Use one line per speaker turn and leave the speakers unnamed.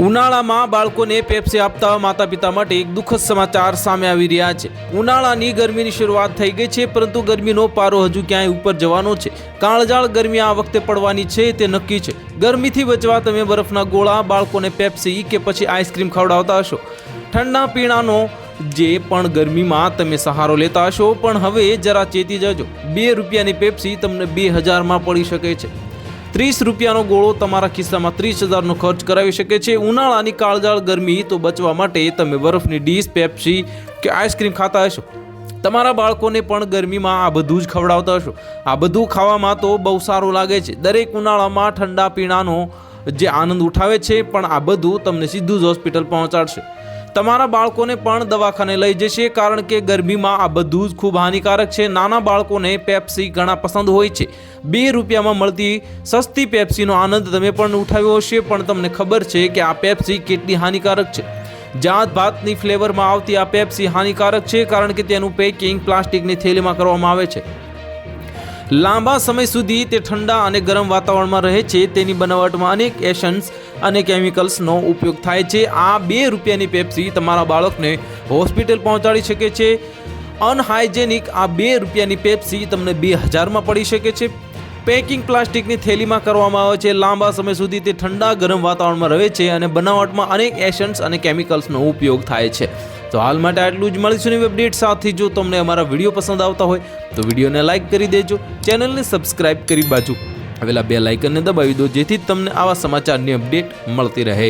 ઉનાળામાં બાળકોને પેપ્સી આપતા માતા પિતા માટે એક દુઃખદ સમાચાર સામે આવી રહ્યા છે। ઉનાળાની ગરમીની શરૂઆત થઈ ગઈ છે, પરંતુ ગરમીનો પારો હજુ ક્યાંય ઉપર જવાનો છે। કાળઝાળ ગરમી આ વખતે પડવાની છે તે નક્કી છે। ગરમીથી બચવા તમે બરફના ગોળા, બાળકોને પેપ્સી કે પછી આઈસ્ક્રીમ ખવડાવતા હશો। ઠંડા પીણાનો જે પણ ગરમીમાં તમે સહારો લેતા હશો, પણ હવે જરા ચેતી જજો। 2 રૂપિયાની પેપ્સી તમને 2000માં પડી શકે છે। 30 રૂપિયાનો ગોળો તમારા ખિસ્સામાં 30,000નો ખર્ચ કરાવી શકે છે। ઉનાળાની કાળઝાળ ગરમી તો બચવા માટે તમે બરફની ડીશ, પેપ્સી કે આઈસ્ક્રીમ ખાતા હશો। તમારા બાળકોને પણ ગરમીમાં આ બધું જ ખવડાવતા હશો। આ બધું ખાવામાં તો બહુ સારું લાગે છે। દરેક ઉનાળામાં ઠંડા પીણાનો જે આનંદ ઉઠાવે છે, પણ આ બધું તમને સીધું જ હોસ્પિટલ પહોંચાડશે। તમારા બાળકોને પણ દવાખાને લઈ જશે, કારણ કે ગરમીમાં આ બધું જ ખૂબ હાનિકારક છે। નાના બાળકોને પેપ્સી ઘણા પસંદ હોય છે। 2 રૂપિયામાં મળતી સસ્તી પેપ્સીનો આનંદ તમે પણ ઉઠાવ્યો હશે, પણ તમને ખબર છે કે આ પેપ્સી કેટલી હાનિકારક છે। જાત ભાતની ફ્લેવરમાં આવતી આ પેપ્સી હાનિકારક છે, કારણ કે તેનું પેકિંગ પ્લાસ્ટિકની થેલીમાં કરવામાં આવે છે। લાંબા સમય સુધી તે ઠંડા અને ગરમ વાતાવરણમાં રહે છે। તેની બનાવટમાં અનેક એસન્સ અને કેમિકલ્સનો ઉપયોગ થાય છે। આ 2 રૂપિયાની પેપ્સી તમારા બાળકને હોસ્પિટલ પહોંચાડી શકે છે। અનહાઇજેનિક આ 2 રૂપિયાની પેપ્સી તમને 2000માં પડી શકે છે। પેકિંગ પ્લાસ્ટિકની થેલીમાં કરવામાં આવે છે। લાંબા સમય સુધી તે ઠંડા ગરમ વાતાવરણમાં રહે છે અને બનાવટમાં અનેક એસન્સ અને કેમિકલ્સનો ઉપયોગ થાય છે। તો હાલ માટે આટલું જ। મળીશું નવી અપડેટ સાથે। જો તમને અમારા વિડીયો પસંદ આવતા હોય તો વિડીયોને લાઇક કરી દેજો, ચેનલને સબસ્ક્રાઇબ કરી બાજુ આવેલા બેલ આઇકનને દબાવી દો, જેથી તમને આવા સમાચારની અપડેટ મળતી રહે।